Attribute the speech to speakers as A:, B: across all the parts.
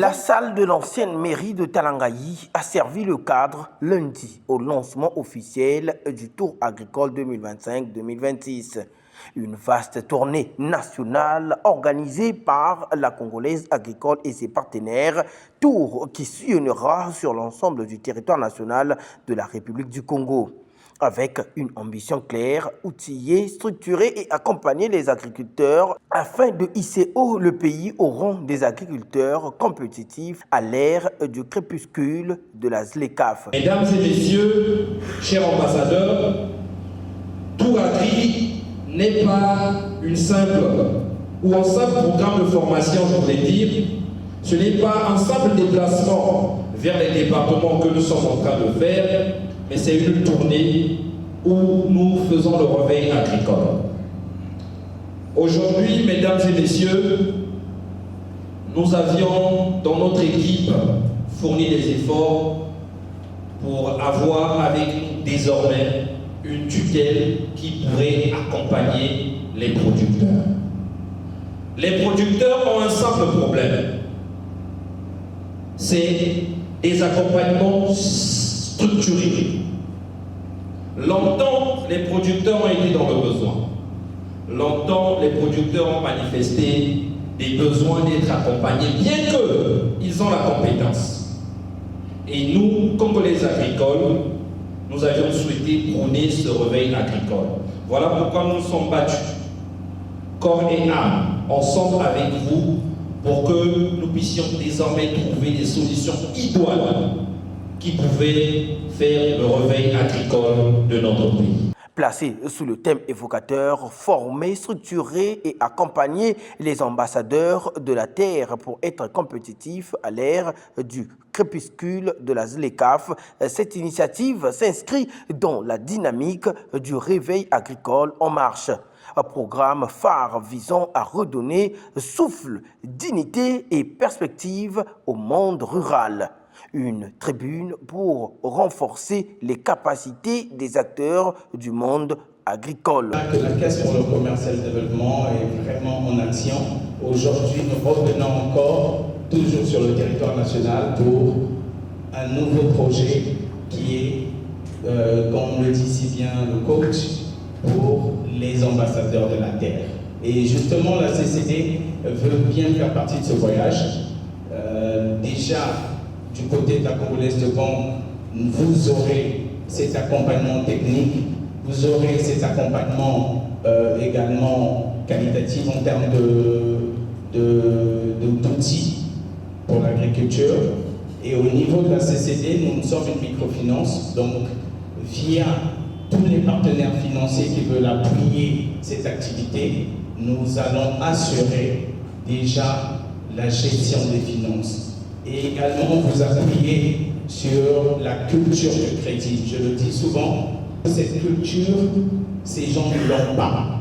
A: La salle de l'ancienne mairie de Talangayi a servi le cadre lundi au lancement officiel du Tour agricole 2025-2026. Une vaste tournée nationale organisée par la Congolaise agricole et ses partenaires, tour qui sillonnera sur l'ensemble du territoire national de la République du Congo. Avec une ambition claire, outiller, structurer et accompagner les agriculteurs afin de hisser haut le pays au rang des agriculteurs compétitifs à l'ère du crépuscule de la ZLECAf.
B: Mesdames et messieurs, chers ambassadeurs, Tour Agri n'est pas une simple ou un simple programme de formation, je voulais dire. Ce n'est pas un simple déplacement vers les départements que nous sommes en train de faire, mais c'est une tournée où nous faisons le réveil agricole. Aujourd'hui, mesdames et messieurs, nous avions dans notre équipe fourni des efforts pour avoir avec nous désormais une tutelle qui pourrait accompagner les producteurs. Les producteurs ont un simple problème, c'est des accompagnements structurés. Longtemps, les producteurs ont été dans le besoin. Longtemps, les producteurs ont manifesté des besoins d'être accompagnés, bien qu'ils ont la compétence. Et nous, Congolais agricoles, nous avions souhaité prôner ce réveil agricole. Voilà pourquoi nous nous sommes battus, corps et âme, ensemble avec vous, pour que nous puissions désormais trouver des solutions idoines qui pouvaient faire le réveil agricole de notre pays.
A: Placé sous le thème évocateur, former, structurer et accompagner les ambassadeurs de la terre pour être compétitifs à l'ère du crépuscule de la ZLECAf, cette initiative s'inscrit dans la dynamique du réveil agricole en marche. Un programme phare visant à redonner souffle, dignité et perspective au monde rural. Une tribune pour renforcer les capacités des acteurs du monde agricole.
C: La Caisse pour le commerce et le développement est vraiment en action. Aujourd'hui, nous revenons encore, toujours sur le territoire national, pour un nouveau projet qui est, comme le dit si bien le coach, pour les ambassadeurs de la terre. Et justement, la CCD veut bien faire partie de ce voyage. Déjà, du côté de la Congolaise de banque, vous aurez cet accompagnement technique, vous aurez cet accompagnement également qualitatif en termes d'outils pour l'agriculture. Et au niveau de la CCD, nous sommes une microfinance, donc via tous les partenaires financiers qui veulent appuyer cette activité, nous allons assurer déjà la gestion des finances. Et également vous appuyer sur la culture du crédit. Je le dis souvent, cette culture, ces gens ne l'ont pas.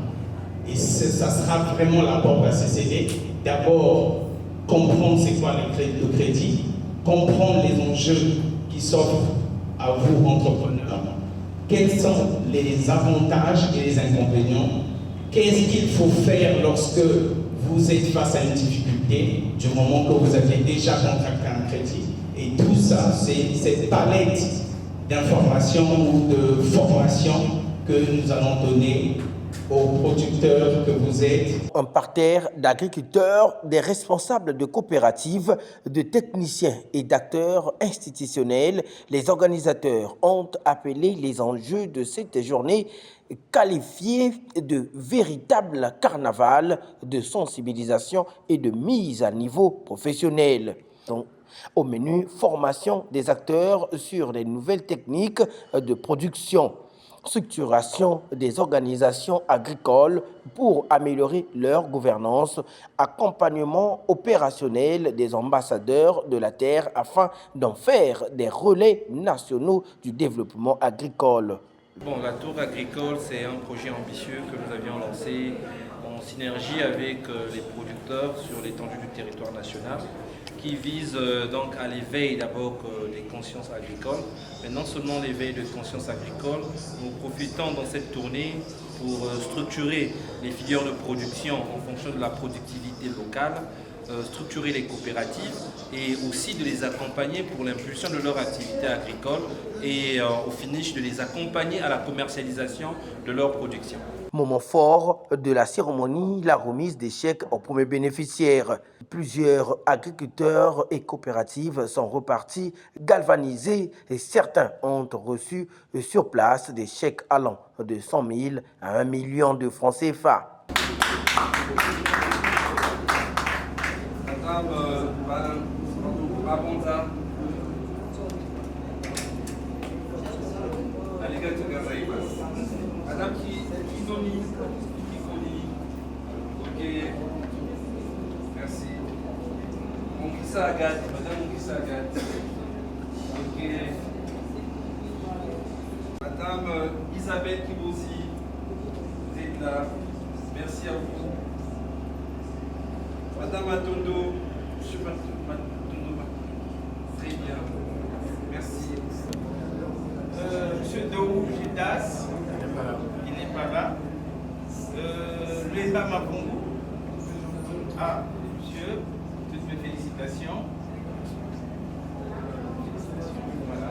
C: Et ça sera vraiment l'apport de la CCD. D'abord, comprendre c'est quoi le crédit, comprendre les enjeux qui s'offrent à vous, entrepreneurs. Quels sont les avantages et les inconvénients? Qu'est-ce qu'il faut faire lorsque vous êtes face à une difficulté du moment que vous aviez déjà contracté un crédit? Et tout ça, c'est cette palette d'informations ou de formations que nous allons donner aux producteurs que vous êtes.
A: Un parterre d'agriculteurs, des responsables de coopératives, de techniciens et d'acteurs institutionnels, les organisateurs ont appelé les enjeux de cette journée qualifiés de véritable carnaval de sensibilisation et de mise à niveau professionnel. Donc, au menu, formation des acteurs sur les nouvelles techniques de production, structuration des organisations agricoles pour améliorer leur gouvernance, accompagnement opérationnel des ambassadeurs de la terre afin d'en faire des relais nationaux du développement agricole.
D: Bon, la Tour agricole, c'est un projet ambitieux que nous avions lancé en synergie avec les producteurs sur l'étendue du territoire national, qui vise donc à l'éveil d'abord des consciences agricoles, mais non seulement l'éveil de conscience agricole, nous profitons dans cette tournée pour structurer les filières de production en fonction de la productivité locale, structurer les coopératives et aussi de les accompagner pour l'impulsion de leur activité agricole et au finish de les accompagner à la commercialisation de leur production.
A: Moment fort de la cérémonie, la remise des chèques aux premiers bénéficiaires. Plusieurs agriculteurs et coopératives sont repartis galvanisés et certains ont reçu sur place des chèques allant de 100 000 à 1 million de francs CFA.
D: Madame Kizoni, ok, merci. Monkissa Agathe, Madame Monkissa Agathe, ok. Madame Isabelle Kibosi, vous êtes là, merci à vous. Madame Matondo, Monsieur Matondo, très bien, merci.
C: Monsieur Daou Gidas, il n'est pas là. Léa Mabongo. Ah, monsieur, toutes mes félicitations. Voilà.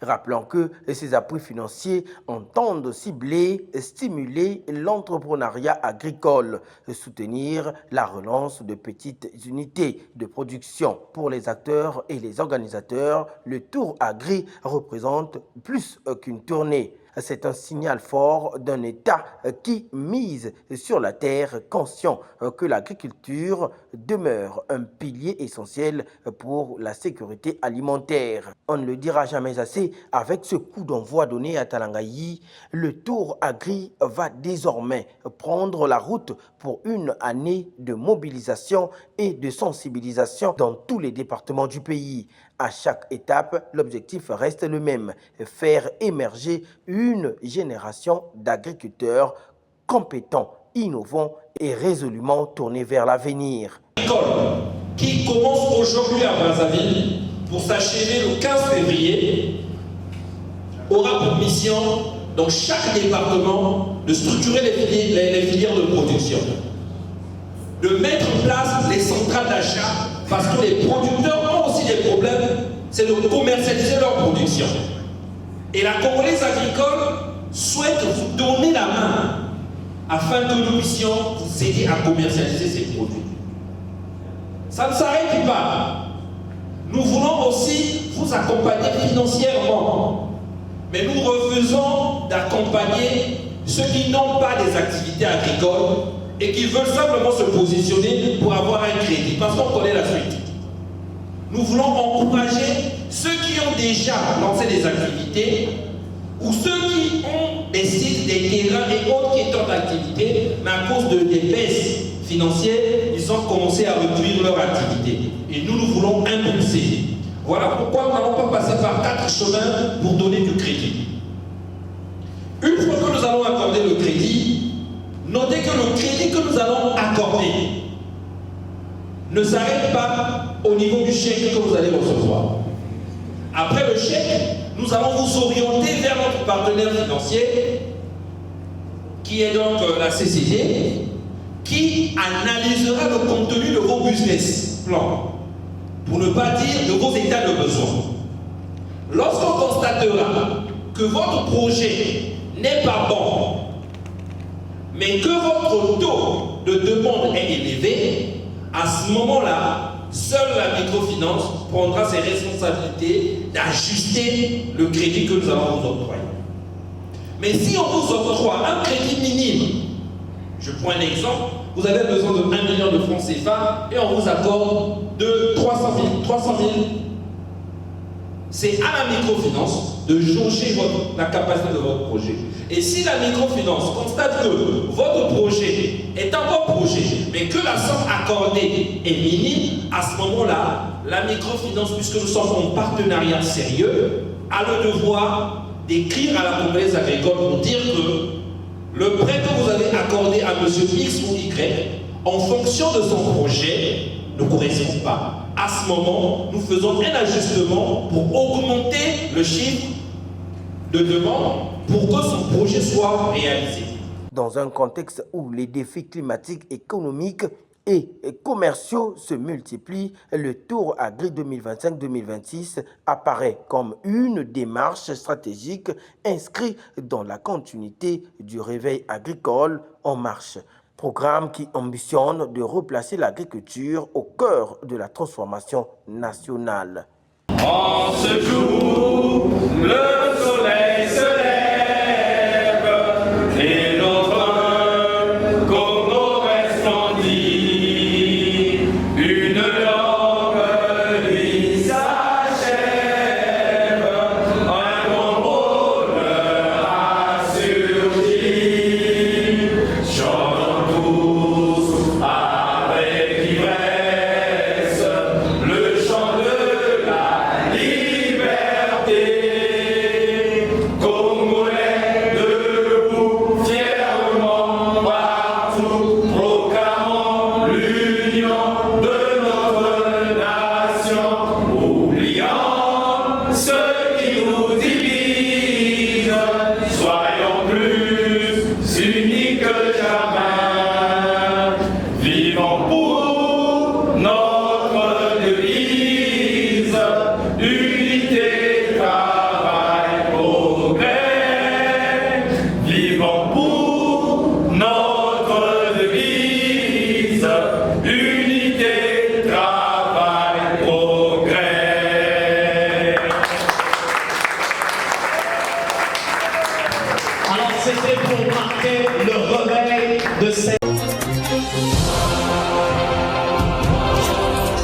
A: Rappelons que ces appuis financiers entendent cibler et stimuler l'entrepreneuriat agricole, soutenir la relance de petites unités de production. Pour les acteurs et les organisateurs, le Tour Agri représente plus qu'une tournée. C'est un signal fort d'un État qui mise sur la terre, conscient que l'agriculture demeure un pilier essentiel pour la sécurité alimentaire. On ne le dira jamais assez, avec ce coup d'envoi donné à Talangayi, le Tour Agri va désormais prendre la route pour une année de mobilisation et de sensibilisation dans tous les départements du pays. À chaque étape, l'objectif reste le même, faire émerger une génération d'agriculteurs compétents, innovants et résolument tournés vers l'avenir.
B: L'école qui commence aujourd'hui à Brazzaville pour s'achever le 15 février aura pour mission dans chaque département de structurer les filières de production, de mettre en place les centrales d'achat parce que les producteurs ont aussi des problèmes, c'est de commercialiser leur production. Et la Congolaise agricole souhaite vous donner la main afin que nous puissions vous aider à commercialiser ces produits. Ça ne s'arrête pas. Nous voulons aussi vous accompagner financièrement. Mais nous refusons d'accompagner ceux qui n'ont pas des activités agricoles et qui veulent simplement se positionner pour avoir un crédit, parce qu'on connaît la suite. Nous voulons encourager ceux qui ont déjà lancé des activités ou ceux qui ont des sites, des terrains et autres qui sont en activité, mais à cause des baisses financières, ils ont commencé à réduire leur activité. Et nous voulons impulser. Voilà pourquoi nous n'allons pas passer par 4 chemins pour donner du crédit. Une fois que nous allons accorder le crédit, notez que le crédit que nous allons accorder ne s'arrête pas au niveau du chèque que vous allez recevoir. Après le chèque, nous allons vous orienter vers notre partenaire financier, qui est donc la CCD, qui analysera le contenu de vos business plans, pour ne pas dire de vos états de besoin. Lorsqu'on constatera que votre projet n'est pas bon, mais que votre taux de demande est élevé, à ce moment-là, seule la microfinance prendra ses responsabilités d'ajuster le crédit que nous allons vous octroyer. Mais si on vous octroie un crédit minime, je prends un exemple, vous avez besoin de 1 million de francs CFA et on vous accorde de 300 000. C'est à la microfinance de jauger la capacité de votre projet. Et si la microfinance constate que votre projet est un bon projet, mais que la somme accordée est minime, à ce moment-là, la microfinance, puisque nous sommes en partenariat sérieux, a le devoir d'écrire à la Congolaise agricole pour dire que le prêt que vous avez accordé à M. X ou Y, en fonction de son projet, ne correspond pas. À ce moment, nous faisons un ajustement pour augmenter le chiffre de demande pour que son projet soit réalisé.
A: Dans un contexte où les défis climatiques, économiques et commerciaux se multiplient, le Tour Agri 2025-2026 apparaît comme une démarche stratégique inscrite dans la continuité du réveil agricole en marche. Programme qui ambitionne de replacer l'agriculture au cœur de la transformation nationale.
B: En ce jour, le soleil se